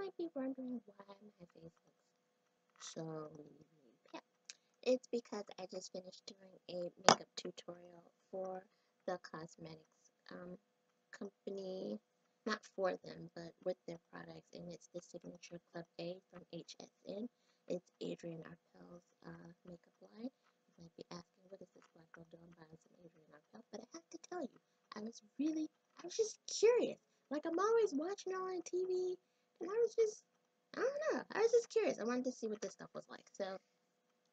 might be wondering why my face looks so pale. It's because I just finished doing a makeup tutorial for the cosmetics company, not for them, but with their products, and it's the Signature Club A from HSN. It's Adrienne Arpel's makeup line. You might be asking, what is this black girl doing buying some Adrienne Arpel? But I have to tell you, I was just curious. Like, I'm always watching her on TV, and I don't know, I was just curious. I wanted to see what this stuff was like. So,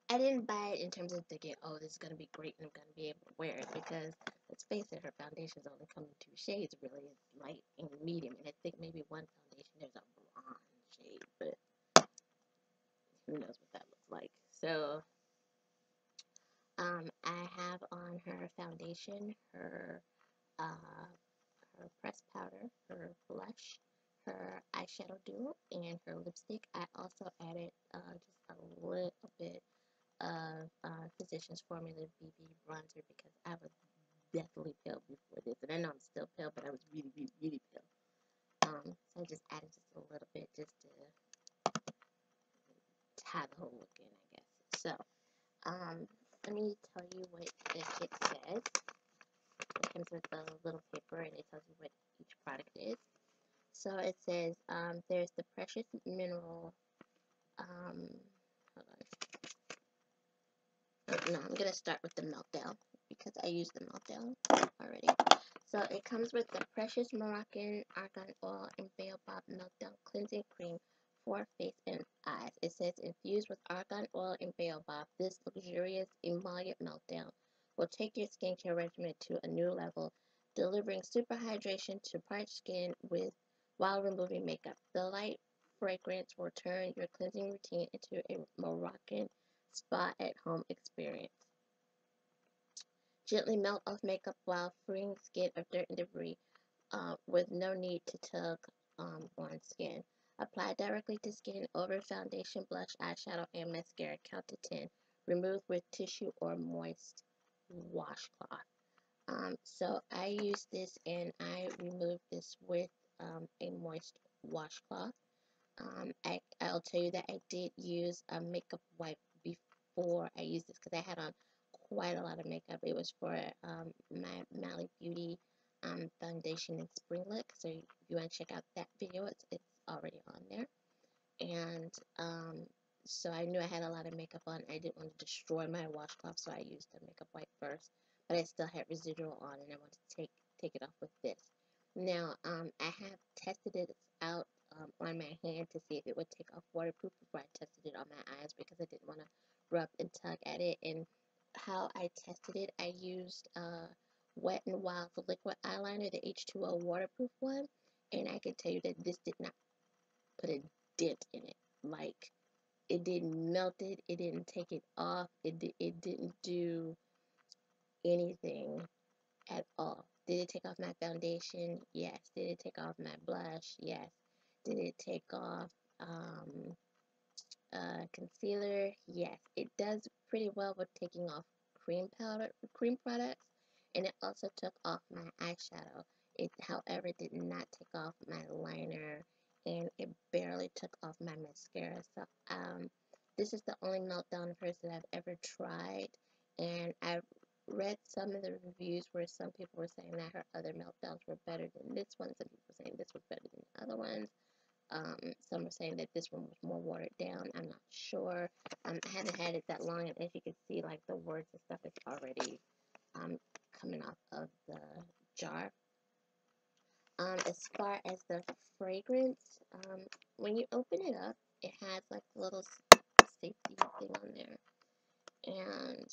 I didn't buy it in terms of thinking, oh, this is going to be great and I'm going to be able to wear it because, let's face it, her foundation's only come in two shades, really. It's light and medium. And I think maybe one foundation, there's a blonde shade, but who knows what that looks like. So, I have on her foundation, uh, her pressed powder, her blush, her eyeshadow duo, and her lipstick. I also added just a little bit of Physicians Formula BB bronzer because I was deathly pale before this, and I know I'm still pale, but I was really, really, really pale. So I just added just a little bit just to tie the whole look in, I guess. So, let me tell you what it says. It comes with a little paper, and it tells you what each product is. So it says there's the Precious Mineral. Hold on. No, I'm gonna start with the Meltdown because I used the Meltdown already. So it comes with the Precious Moroccan Argan Oil and Baobab Meltdown Cleansing Cream for face and eyes. It says infused with argan oil and baobab, this luxurious emollient meltdown will take your skincare regimen to a new level, delivering super hydration to parched skin while removing makeup. The light fragrance will turn your cleansing routine into a Moroccan spa at home experience. Gently melt off makeup while freeing skin of dirt and debris with no need to tug on skin. Apply directly to skin over foundation, blush, eyeshadow, and mascara. Count to 10. Remove with tissue or moist washcloth. So I use this and I remove this with a moist washcloth. I'll tell you that I did use a makeup wipe before I used this because I had on quite a lot of makeup. It was for my Mally Beauty foundation in Spring Look. So if you want to check out that video, it's already on there. And so I knew I had a lot of makeup on. I didn't want to destroy my washcloth, so I used the makeup wipe first. But I still had residual on, and I wanted to take it off with this. Now, I have tested it out on my hand to see if it would take off waterproof before I tested it on my eyes because I didn't want to rub and tug at it. And how I tested it, I used Wet n Wild liquid eyeliner, the H2O waterproof one, and I can tell you that this did not put a dent in it. Like, it didn't melt it, it didn't take it off, it didn't do anything at all. Did it take off my foundation? Yes. Did it take off my blush? Yes. Did it take off concealer? Yes. It does pretty well with taking off cream products, and it also took off my eyeshadow. It, however, did not take off my liner, and it barely took off my mascara. So, this is the only meltdown first that I've ever tried, and I read some of the reviews where some people were saying that her other meltdowns were better than this one. Some people were saying this was better than the other ones. Some are saying that this one was more watered down. I'm not sure. I haven't had it that long, and as you can see, like the words and stuff is already coming off of the jar. As far as the fragrance, when you open it up, it has like a little safety thing on there, and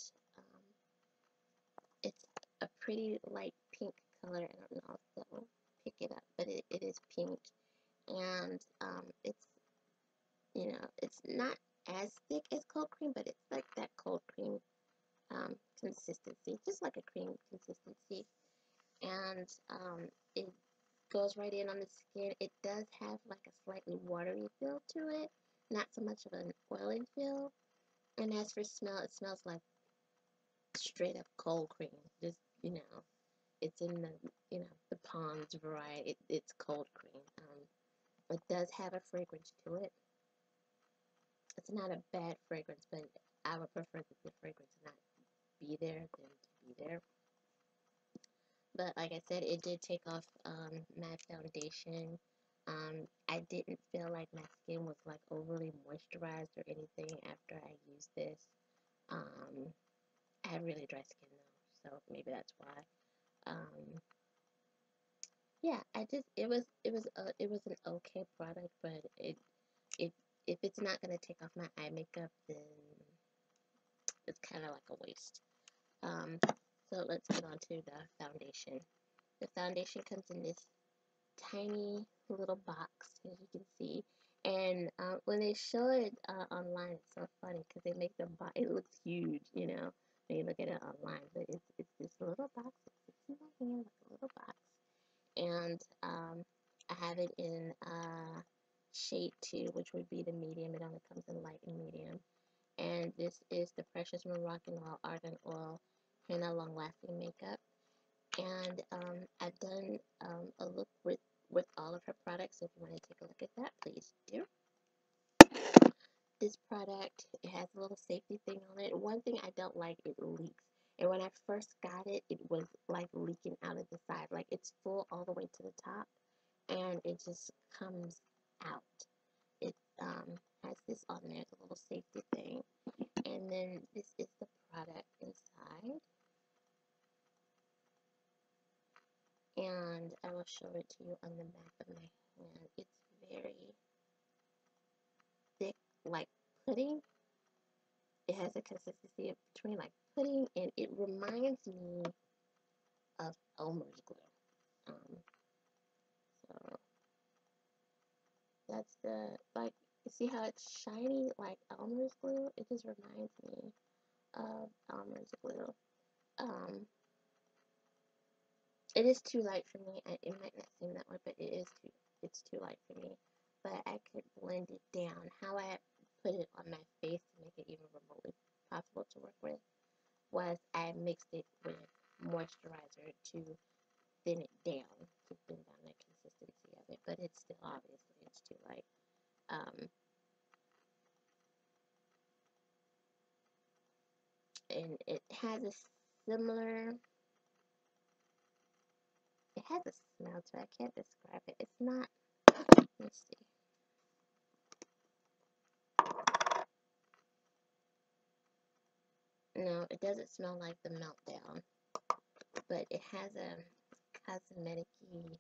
it's a pretty light pink color. I don't know if they'll pick it up, but it is pink, and it's, you know, it's not as thick as cold cream, but it's like that cold cream consistency, just like a cream consistency, and it goes right in on the skin. It does have like a slightly watery feel to it, not so much of an oily feel. And as for smell, it smells like straight up cold cream. Just, you know, it's in the, you know, the Pond's variety. It's cold cream. It does have a fragrance to it. It's not a bad fragrance, but I would prefer that the fragrance not be there than to be there. But like I said, it did take off my foundation. I didn't feel like my skin was like overly moisturized or anything after I used this. Um, I have really dry skin though, so maybe that's why. Yeah, it was an okay product, but it if it's not gonna take off my eye makeup, then it's kind of like a waste. Um, so let's get on to the foundation. The foundation comes in this tiny little box, as you can see. And when they show it online, it's so funny because they make the box, it looks huge, you know, when you look at it online. But it's this little box. It fits in my hand like a little box. And I have it in shade 2, which would be the medium. It only comes in light and medium. And this is the Precious Moroccan Argan Oil Henna Long Lasting Makeup. And I've done a look with all of her products. So if you want to take a look at that, please do. This product, it has a little safety thing on it. One thing I don't like, it leaks. And when I first got it, it was like leaking out of the side. Like it's full all the way to the top, and it just comes out. It has this on there, the little safety thing. And then this is the product inside. And I will show it to you on the back of my hand. It's very thick, like pudding. It has a consistency between like pudding, and it reminds me of Elmer's glue. So that's the like. You see how it's shiny like Elmer's glue? It just reminds me of Elmer's glue. Um, it is too light for me. It might not seem that way, but it's too light for me. But I could blend it down. How I put it on my face to make it even remotely possible to work with was I mixed it with moisturizer to thin it down, to thin down the consistency of it. But it's still obviously it's too light. And it has a similar. It has a smell to it. I can't describe it. It's not. Let's see. No, it doesn't smell like the Meltdown, but it has a cosmetic-y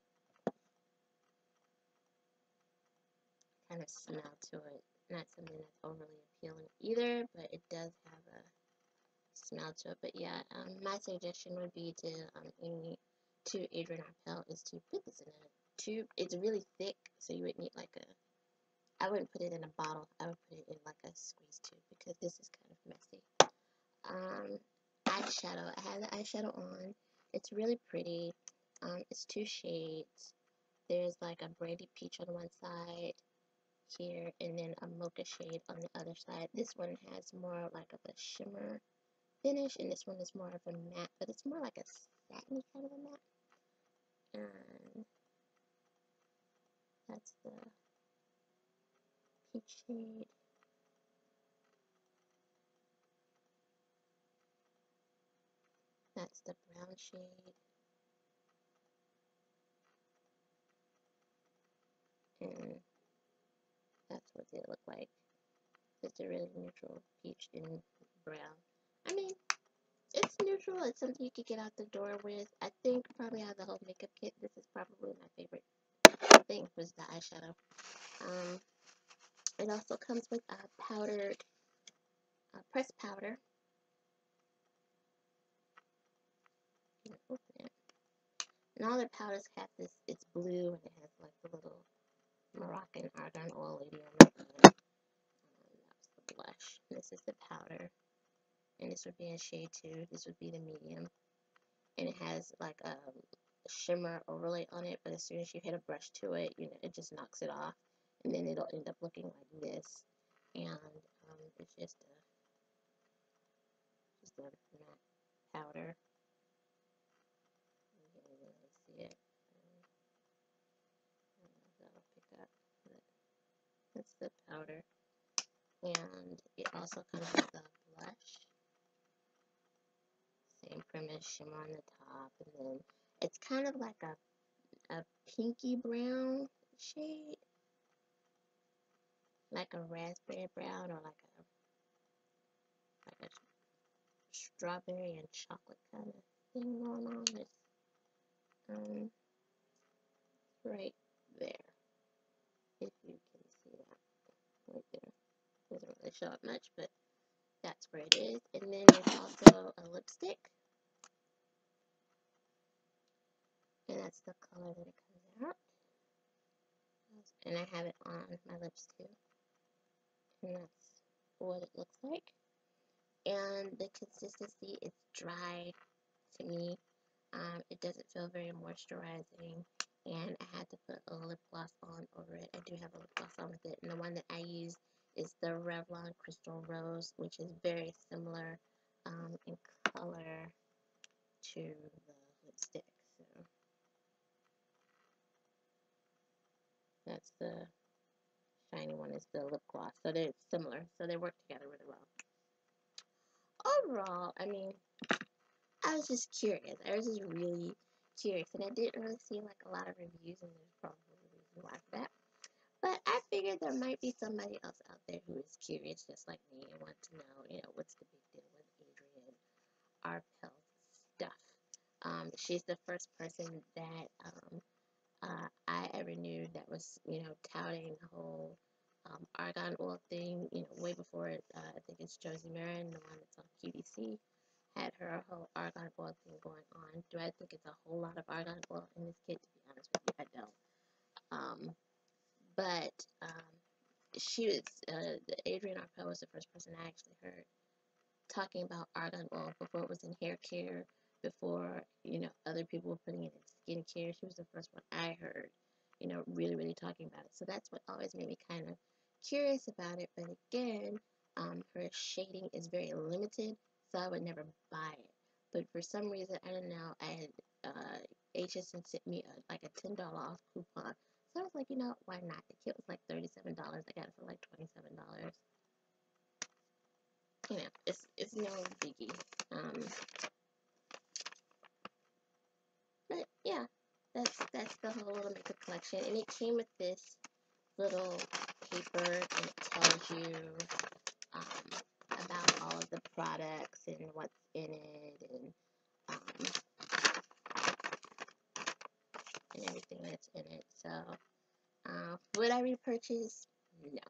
kind of smell to it. Not something that's overly appealing either, but it does have a smell to it. But yeah, my suggestion would be to Adrian Arpel is to put this in a tube. It's really thick, so you would need like a. I wouldn't put it in a bottle. I would put it in like a squeeze tube because this is kind of messy. Eyeshadow. I have the eyeshadow on. It's really pretty. It's 2 shades. There's like a brandy peach on one side here, and then a mocha shade on the other side. This one has more like of a shimmer finish, and this one is more of a matte, but it's more like a satiny kind of a matte. And that's the peach shade. That's the brown shade. And that's what they look like. It's a really neutral peach and brown. I mean, it's neutral. It's something you could get out the door with. I think probably out of the whole makeup kit, this is probably my favorite thing was the eyeshadow. It also comes with a powdered pressed powder. You can open it. And all the powders have this. It's blue and it has like the little Moroccan argan oil lady on it. That was the blush. This is the powder, and this would be in shade 2. This would be the medium, and it has like a shimmer overlay on it. But as soon as you hit a brush to it, you know, it just knocks it off, and then it'll end up looking like this. And it's just a matte powder. You can't even really see it. I don't know if that'll pick up. That's the powder. And it also comes with a blush. Same premise, shimmer on the top, and then it's kind of like a pinky brown shade, like a raspberry brown or like a strawberry and chocolate kind of thing going on. It's right there, if you can see that right there. Doesn't really show up much, but that's where it is. And then there's also a lipstick, and that's the color that it comes out. And I have it on my lips too, and that's what it looks like. And the consistency is dry to me. It doesn't feel very moisturizing, and I had to put a lip gloss on over it. I do have a lip gloss on with it, and the one that I use is the Revlon Crystal Rose, which is very similar in color to the lipstick. So that's the shiny one, is the lip gloss. So they're similar, so they work together really well. Overall, I mean, I was just curious. I was just really curious, and I didn't really see like a lot of reviews, and there's probably a reason why for that. But I figured there might be somebody else out there who is curious, just like me, and want to know, what's the big deal with Adrienne Arpels stuff. She's the first person that I ever knew that was, touting the whole argan oil thing, way before it. I think it's Josie Marin, the one that's on QVC, had her whole argan oil thing going on. Do I think it's a whole lot of argan oil in this kit? To be honest with you, I don't. But she was, Adrienne Arpel was the first person I actually heard talking about argan oil before it was in hair care, before, other people were putting it in skincare. She was the first one I heard, really, really talking about it. So that's what always made me kind of curious about it. But again, her shading is very limited, so I would never buy it. But for some reason, I don't know, I had HSN sent me like a $10 off coupon. So I was like, why not? The kit was like $37. I got it for like $27. It's no biggie. But yeah, that's the whole little makeup collection, and it came with this little paper, and it tells you about all of the products and what's in it, and everything that's in it. So, would I repurchase? No.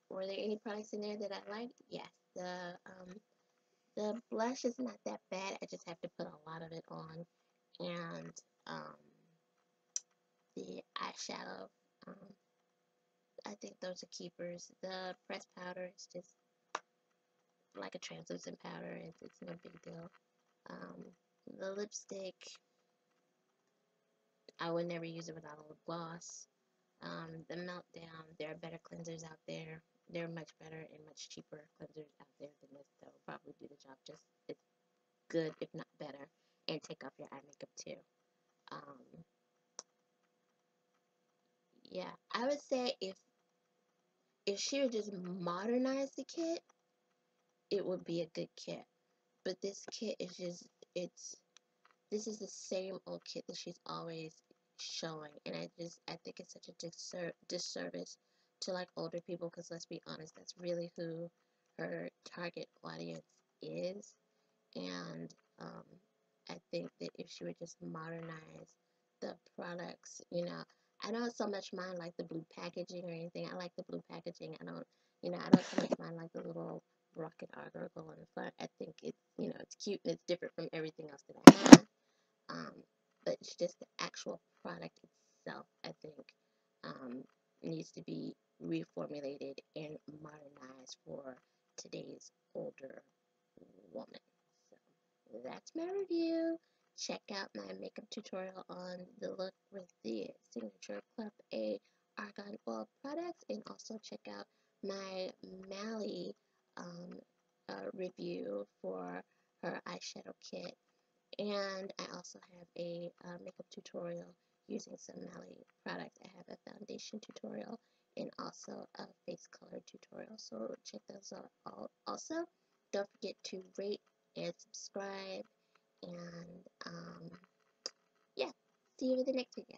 Were there any products in there that I liked? Yes. The blush is not that bad. I just have to put a lot of it on. And the eyeshadow, I think those are keepers. The pressed powder is just like a translucent powder. It's no big deal. The lipstick, I would never use it without a lip gloss. The Meltdown, there are better cleansers out there. There are much better and much cheaper cleansers out there than this that will probably do the job just as good, if not better, and take off your eye makeup too. Um, yeah, I would say if she would just modernize the kit, it would be a good kit. But this kit is just, this is the same old kit that she's always showing, and I think it's such a disservice to like older people, because let's be honest, that's really who her target audience is. And I think that if she would just modernize the products, I don't so much mind like the blue packaging or anything. I like the blue packaging. I don't so much mind like the little rocket article on the front. I think it's cute and it's different from everything else that I have. Um, but it's just the actual product itself, I think, um, needs to be reformulated and modernized for today's older woman. So that's my review. Check out my makeup tutorial on the look with the signature Club A Argan Oil products, and also check out my Mally review for her eyeshadow kit. And I also have a makeup tutorial using some Melody product. I have a foundation tutorial and also a face color tutorial, so check those out. Also, don't forget to rate and subscribe, and yeah, see you in the next video.